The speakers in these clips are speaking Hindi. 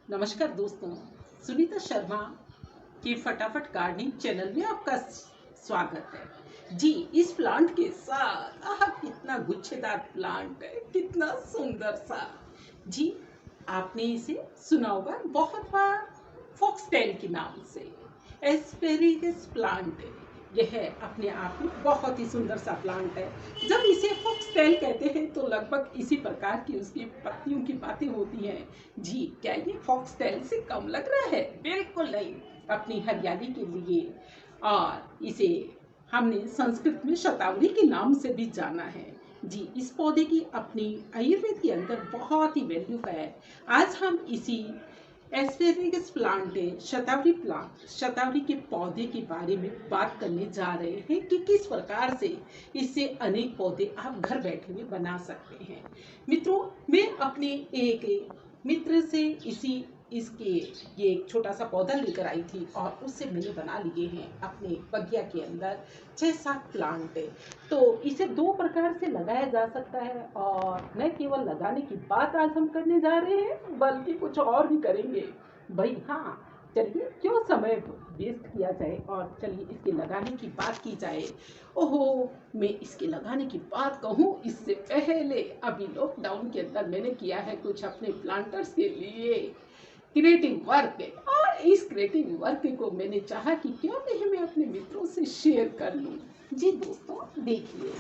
नमस्कार दोस्तों, सुनीता शर्मा के फटाफट गार्डनिंग चैनल में आपका स्वागत है जी। इस प्लांट के साथ कितना गुच्छेदार प्लांट है, कितना सुंदर सा जी। आपने इसे सुना होगा बहुत बार, फॉक्सटेल के नाम से एस्पेरेगस प्लांट है। यह अपने आप में बहुत ही सुंदर सा प्लांट है। जब इसे फॉक्सटेल कहते हैं तो लगभग इसी प्रकार की उसकी पत्तियों की बातें होती हैं जी। क्या ये फॉक्सटेल से कम लग रहा है? बिल्कुल नहीं, अपनी हरियाली के लिए। और इसे हमने संस्कृत में शतावरी के नाम से भी जाना है जी। इस पौधे की अपनी आयुर्वेद के अंदर बहुत ही वैल्यू है। आज हम इसी एस्पेरेगस प्लांट शतावरी के पौधे के बारे में बात करने जा रहे हैं कि किस प्रकार से इससे अनेक पौधे आप घर बैठे हुए बना सकते हैं। मित्रों, मैं अपने एक मित्र से इसके ये एक छोटा सा पौधा लेकर आई थी और उससे मैंने बना लिए हैं अपने बगिया के अंदर 6-7 प्लांट। तो इसे 2 प्रकार से लगाया जा सकता है और न केवल लगाने की बात आज हम करने जा रहे हैं बल्कि कुछ और भी करेंगे भाई। हाँ, चलिए क्यों समय वेस्ट किया जाए और चलिए इसके लगाने की बात की जाए। ओहो, मैं इसके लगाने की बात कहूँ इससे पहले अभी लॉकडाउन के अंदर मैंने किया है कुछ अपने प्लांटर्स के लिए क्रिएटिव वर्क। और इस क्रिएटिव वर्क को मैंने चाहा कि क्यों नहीं मैं अपने मित्रों से शेयर कर लूँ जी। दोस्तों देखिए,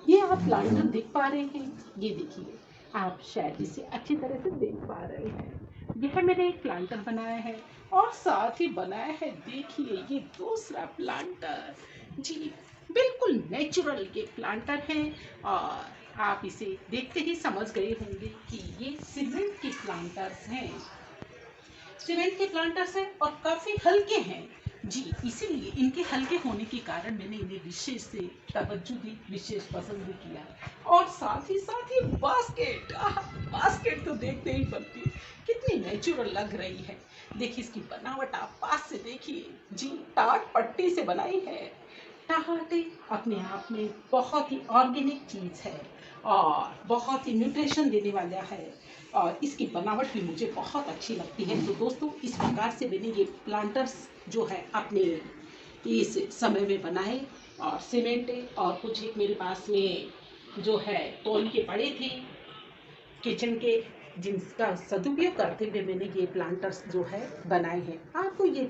ये आप प्लांटर देख पा रहे हैं, ये देखिए, आप शायद इसे अच्छी तरह से देख पा रहे हैं। यह मैंने एक प्लांटर बनाया है और साथ ही बनाया है, देखिए, ये दूसरा प्लांटर जी। बिल्कुल नेचुरल ये प्लांटर है और आप इसे देखते ही समझ गए होंगे कि ये सीमेंट के प्लांटर्स हैं। सीमेंट के प्लांटर्स हैं और काफ़ी हल्के हैं जी। इसीलिए इनके हल्के होने के कारण मैंने इन्हें विशेष से तवज्जो दी, विशेष पसंद भी किया। और साथ ही बास्केट, बास्केट तो देखते ही बनती है, कितनी नेचुरल लग रही है। देखिए इसकी बनावट आप पास से देखिए जी। टाट पट्टी से बनाई है। टमाटे अपने आप में बहुत ही ऑर्गेनिक चीज़ है और बहुत ही न्यूट्रिशन देने वाला है और इसकी बनावट भी मुझे बहुत अच्छी लगती है। तो दोस्तों, इस प्रकार से मैंने ये प्लांटर्स जो है अपने इस समय में बनाए और सीमेंट और कुछ एक मेरे पास में जो है तौलिए पड़े थे किचन के, जिनका सदुपयोग करते हुए मैंने ये प्लांटर्स जो है बनाए हैं। आपको ये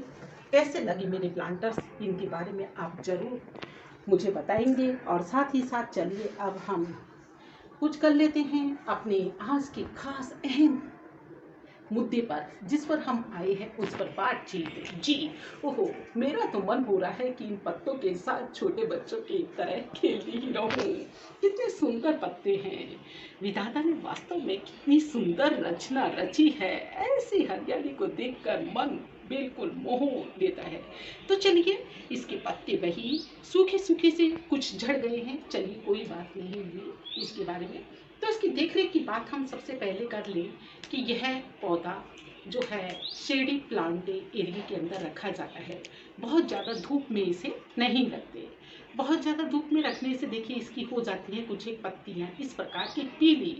कैसे लगे मेरे प्लांटर्स, इनके बारे में आप ज़रूर मुझे बताएंगे। और साथ ही साथ चलिए अब हम कुछ कर लेते हैं अपने आज के खास अहम मुद्दे पर, जिस पर हम आए हैं उस पर बातचीत जी। ओहो, मेरा तो मन हो रहा है कि इन पत्तों के साथ छोटे बच्चों की तरह खेलती ही रहूं। कितने सुंदर पत्ते हैं, विधाता ने वास्तव में कितनी सुंदर रचना रची है। ऐसी हरियाली को देखकर मन बिल्कुल मोह लेता है। तो चलिए, इसके पत्ते वही सूखे सूखे से कुछ झड़ गए हैं, चलिए कोई बात नहीं हुई इसके बारे में। तो इसकी देखरेख की बात हम सबसे पहले कर लें कि यह पौधा जो है शेडी प्लांट एरिया के अंदर रखा जाता है। बहुत ज़्यादा धूप में इसे नहीं रखते। बहुत ज़्यादा धूप में रखने से देखिए इसकी हो जाती है कुछ एक पत्तियाँ इस प्रकार की पीली।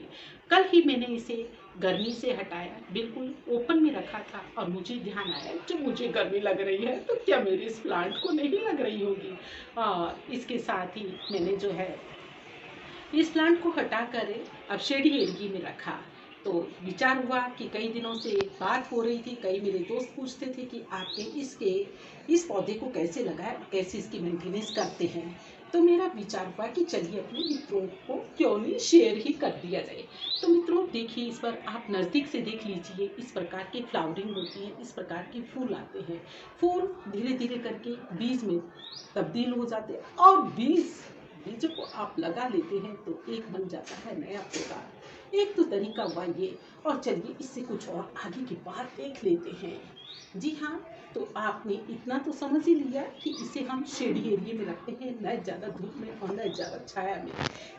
कल ही मैंने इसे गर्मी से हटाया, बिल्कुल ओपन में रखा था और मुझे ध्यान आया जब मुझे गर्मी लग रही है तो क्या मेरे इस प्लांट को नहीं लग रही होगी। और इसके साथ ही मैंने जो है इस प्लांट को हटा कर अब शेडी एरिया में रखा। तो विचार हुआ कि कई दिनों से बात हो रही थी, कई मेरे दोस्त पूछते थे कि आपने इस पौधे को कैसे लगाया, कैसे इसकी मेंटेनेंस करते हैं। तो मेरा विचार हुआ कि चलिए अपने मित्रों को क्यों नहीं शेयर ही कर दिया जाए। तो मित्रों देखिए, इस पर आप नज़दीक से देख लीजिए, इस प्रकार की फ्लावरिंग होती है, इस प्रकार के फूल आते हैं। फूल धीरे धीरे करके बीज में तब्दील हो जाते हैं और बीजों को आप लगा लेते हैं तो एक बन जाता है नया पौधा। एक तो तरीका हुआ ये। और चलिए इससे कुछ और आगे की बात देख लेते हैं जी। हाँ, तो आपने इतना तो समझ ही लिया कि इसे हम शेडी एरिया में रखते हैं, न ज़्यादा धूप में और न ज़्यादा छाया में।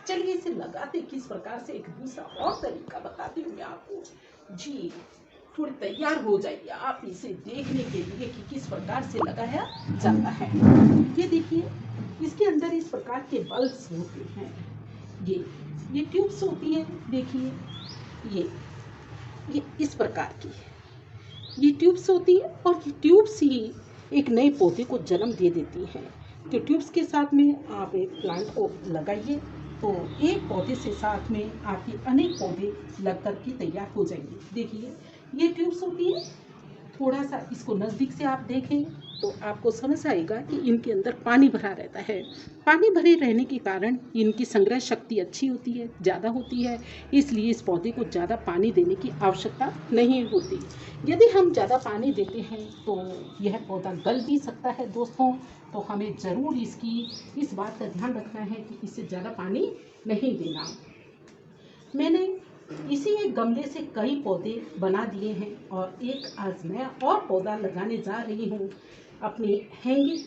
चलिए इसे लगाते किस प्रकार से, एक दूसरा और तरीका बताती हूँ मैं आपको जी। थोड़ी तैयार हो जाइए आप इसे देखने के लिए कि किस प्रकार से लगाया जाता है। ये देखिए, इसके अंदर इस प्रकार के बल्ब्स होते हैं। ये ट्यूब्स होती हैं, देखिए ये इस प्रकार की। ये ट्यूब्स होती है और ये ट्यूब्स ही एक नए पौधे को जन्म दे देती हैं। तो ट्यूब्स के साथ में आप एक प्लांट को लगाइए तो एक पौधे से साथ में आपके अनेक पौधे लग कर के तैयार हो जाएंगे। देखिए ये ट्यूब्स होती है, थोड़ा सा इसको नज़दीक से आप देखें तो आपको समझ आएगा कि इनके अंदर पानी भरा रहता है। पानी भरे रहने के कारण इनकी संग्रह शक्ति अच्छी होती है, ज़्यादा होती है, इसलिए इस पौधे को ज़्यादा पानी देने की आवश्यकता नहीं होती। यदि हम ज़्यादा पानी देते हैं तो यह पौधा गल भी सकता है दोस्तों, तो हमें ज़रूर इस बात का ध्यान रखना है कि इसे ज़्यादा पानी नहीं देना। मैंने इसी एक गमले से कई पौधे बना दिए हैं और एक आज मैं और पौधा लगाने जा रही हूँ। अपनी हैंगिंग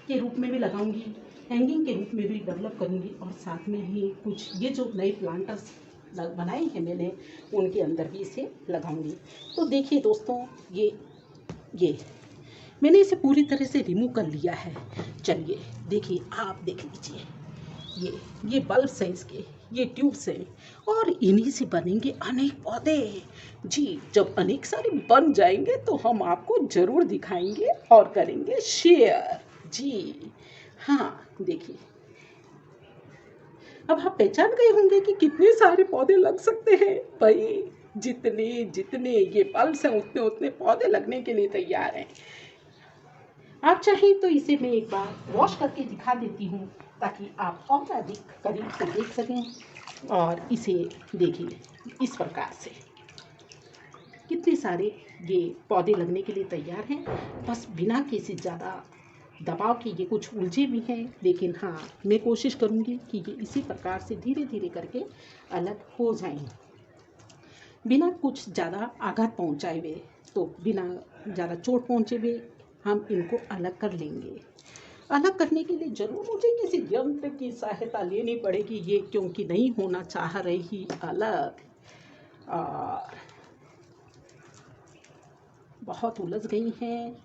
के रूप में भी लगाऊंगी, हैंगिंग के रूप में भी डेवलप करूंगी और साथ में ही कुछ ये जो नए प्लांटर्स बनाए हैं मैंने उनके अंदर भी इसे लगाऊंगी। तो देखिए दोस्तों, ये मैंने इसे पूरी तरह से रिमूव कर लिया है। चलिए देखिए, आप देख लीजिए, ये बल्ब्स हैं इसके, ये ट्यूब्स हैं और इन्हीं से बनेंगे अनेक पौधे। जी, जब अनेक सारे बन जाएंगे तो हम आपको ज़रूर दिखाएंगे और करेंगे शेयर। जी हाँ, देखिए अब आप पहचान गए होंगे कि कितने सारे पौधे लग सकते हैं। भाई जितने जितने ये बल्ब्स हैं उतने उतने पौधे लगने के लिए तैयार हैं। आप चाहें तो इसे मैं एक बार वॉश करके दिखा देती हूँ ताकि आप और अधिक करीब से देख सकें। और इसे देखिए इस प्रकार से कितने सारे ये पौधे लगने के लिए तैयार हैं। बस बिना किसी ज़्यादा दबाव के ये कुछ उलझे भी हैं, लेकिन हाँ मैं कोशिश करूँगी कि ये इसी प्रकार से धीरे धीरे करके अलग हो जाएं, बिना कुछ ज़्यादा आघात पहुँचाए हुए। तो बिना ज़्यादा चोट पहुँचे हुए हम इनको अलग कर लेंगे। अलग करने के लिए ज़रूर मुझे किसी यंत्र की सहायता लेनी पड़ेगी, ये क्योंकि नहीं होना चाह रही अलग और बहुत उलझ गई हैं।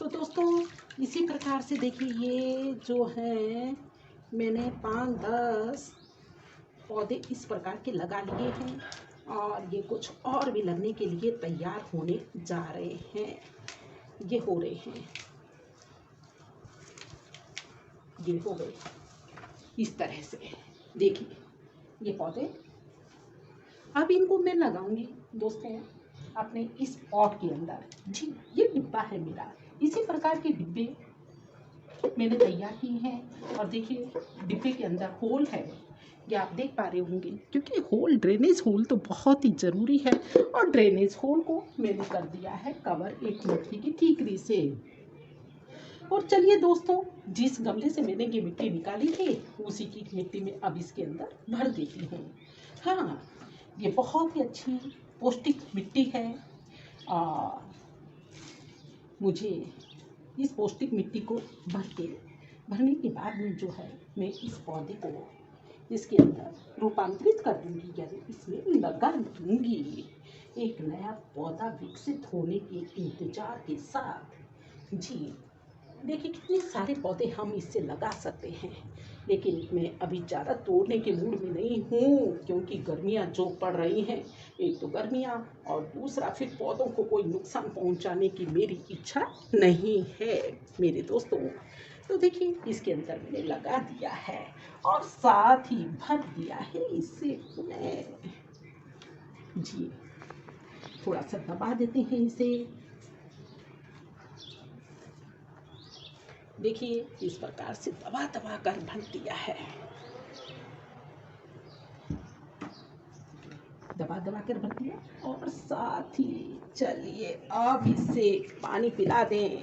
तो दोस्तों इसी प्रकार से देखिए, ये जो है मैंने 5-10 पौधे इस प्रकार के लगा लिए हैं और ये कुछ और भी लगने के लिए तैयार होने जा रहे हैं। ये हो रहे हैं, ये हो गए इस तरह से। देखिए ये पौधे, अब इनको मैं लगाऊंगी दोस्तों अपने इस पॉट के अंदर। जी, ये डिब्बा है मेरा, इसी प्रकार के डिब्बे मैंने तैयार किए हैं। और देखिए डिब्बे के अंदर होल है, ये आप देख पा रहे होंगे, क्योंकि होल ड्रेनेज होल तो बहुत ही ज़रूरी है। और ड्रेनेज होल को मैंने कर दिया है कवर एक मिट्टी की ठीकरी से। और चलिए दोस्तों, जिस गमले से मैंने ये मिट्टी निकाली थी उसी की मिट्टी में अब इसके अंदर भर देती हूँ। हाँ, ये बहुत ही अच्छी पौष्टिक मिट्टी है और मुझे इस पौष्टिक मिट्टी को भरने के बाद में जो है मैं इस पौधे को इसके अंदर रूपांतरित कर दूंगी, यानी इसमें लगा दूंगी, एक नया पौधा विकसित होने के इंतजार के साथ। जी देखिए कितने सारे पौधे हम इससे लगा सकते हैं, लेकिन मैं अभी ज़्यादा तोड़ने के मूड में नहीं हूँ, क्योंकि गर्मियाँ जो पड़ रही हैं, एक तो गर्मियाँ और दूसरा फिर पौधों को कोई नुकसान पहुँचाने की मेरी इच्छा नहीं है मेरे दोस्तों। तो देखिए इसके अंदर मैंने लगा दिया है और साथ ही भर दिया है इसे मैं। जी थोड़ा सा दबा देते हैं इसे। देखिए इस प्रकार से दबा दबा कर भर दिया है, दबा दबा कर भर दिया। और साथ ही चलिए अब इसे पानी पिला दें।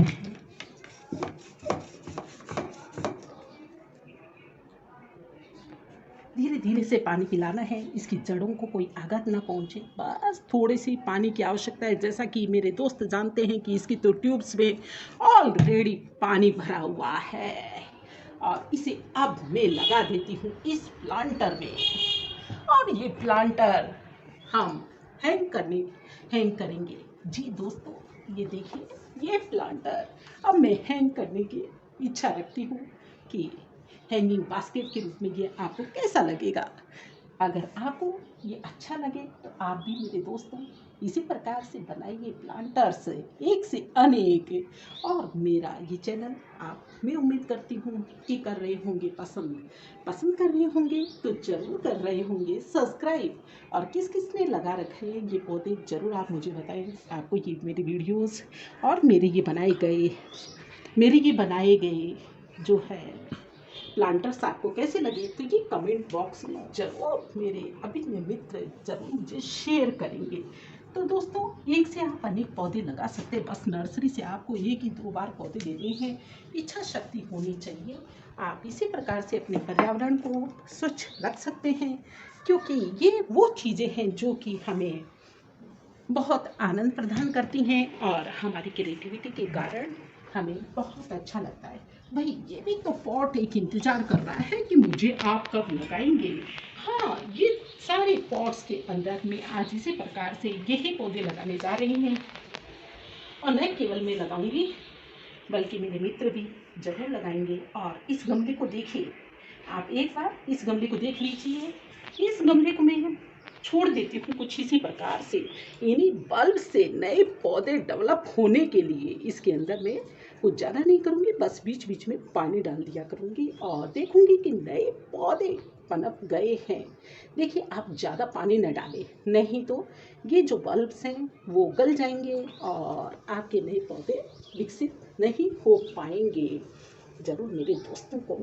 धीरे धीरे से पानी पिलाना है, इसकी जड़ों को कोई आघात ना पहुंचे, बस थोड़ी सी पानी की आवश्यकता है। जैसा कि मेरे दोस्त जानते हैं कि इसकी तो ट्यूब्स में ऑलरेडी पानी भरा हुआ है और इसे अब मैं लगा देती हूँ इस प्लांटर में। और ये प्लांटर हम हैंग करेंगे। जी दोस्तों ये देखिए, ये प्लांटर अब मैं हैंग करने की इच्छा रखती हूँ कि हैंगिंग बास्केट के रूप में ये आपको कैसा लगेगा। अगर आपको ये अच्छा लगे तो आप भी मेरे दोस्तों इसी प्रकार से बनाइए प्लांटर्स, एक से अनेक। और मेरा ये चैनल आप, मैं उम्मीद करती हूँ कि कर रहे होंगे पसंद कर रहे होंगे तो ज़रूर कर रहे होंगे सब्सक्राइब। और किस किस ने लगा रखे हैं ये पौधे, ज़रूर आप मुझे बताएं। आपको ये मेरे वीडियोस और मेरे ये बनाए गए जो है प्लांटर्स आपको कैसे लगे, तो ये कमेंट बॉक्स में ज़रूर मेरे अभिज्ञ मित्र ज़रूर मुझे शेयर करेंगे। तो दोस्तों, एक से आप अनेक पौधे लगा सकते हैं, बस नर्सरी से आपको एक ही 2 बार पौधे देने हैं, इच्छा शक्ति होनी चाहिए। आप इसी प्रकार से अपने पर्यावरण को स्वच्छ रख सकते हैं, क्योंकि ये वो चीज़ें हैं जो कि हमें बहुत आनंद प्रदान करती हैं और हमारी क्रिएटिविटी के कारण हमें बहुत अच्छा लगता है। भाई ये भी तो पॉट एक इंतजार कर रहा है कि मुझे आप कब लगाएंगे। हाँ, ये सारे पॉट्स के अंदर मैं आज इसी प्रकार से यही पौधे लगाने जा रही हूँ। और न केवल मैं लगाऊंगी बल्कि मेरे मित्र भी जरूर लगाएंगे। और इस गमले को देखिए, आप एक बार इस गमले को देख लीजिए। इस गमले को मैं छोड़ देती हूँ कुछ इसी प्रकार से, इन्हीं बल्ब से नए पौधे डेवलप होने के लिए। इसके अंदर मैं कुछ ज़्यादा नहीं करूँगी, बस बीच बीच में पानी डाल दिया करूँगी और देखूँगी कि नए पौधे पनप गए हैं। देखिए, आप ज़्यादा पानी न डालें, नहीं तो ये जो बल्ब्स हैं वो गल जाएंगे और आपके नए पौधे विकसित नहीं हो पाएंगे। ज़रूर मेरे दोस्तों को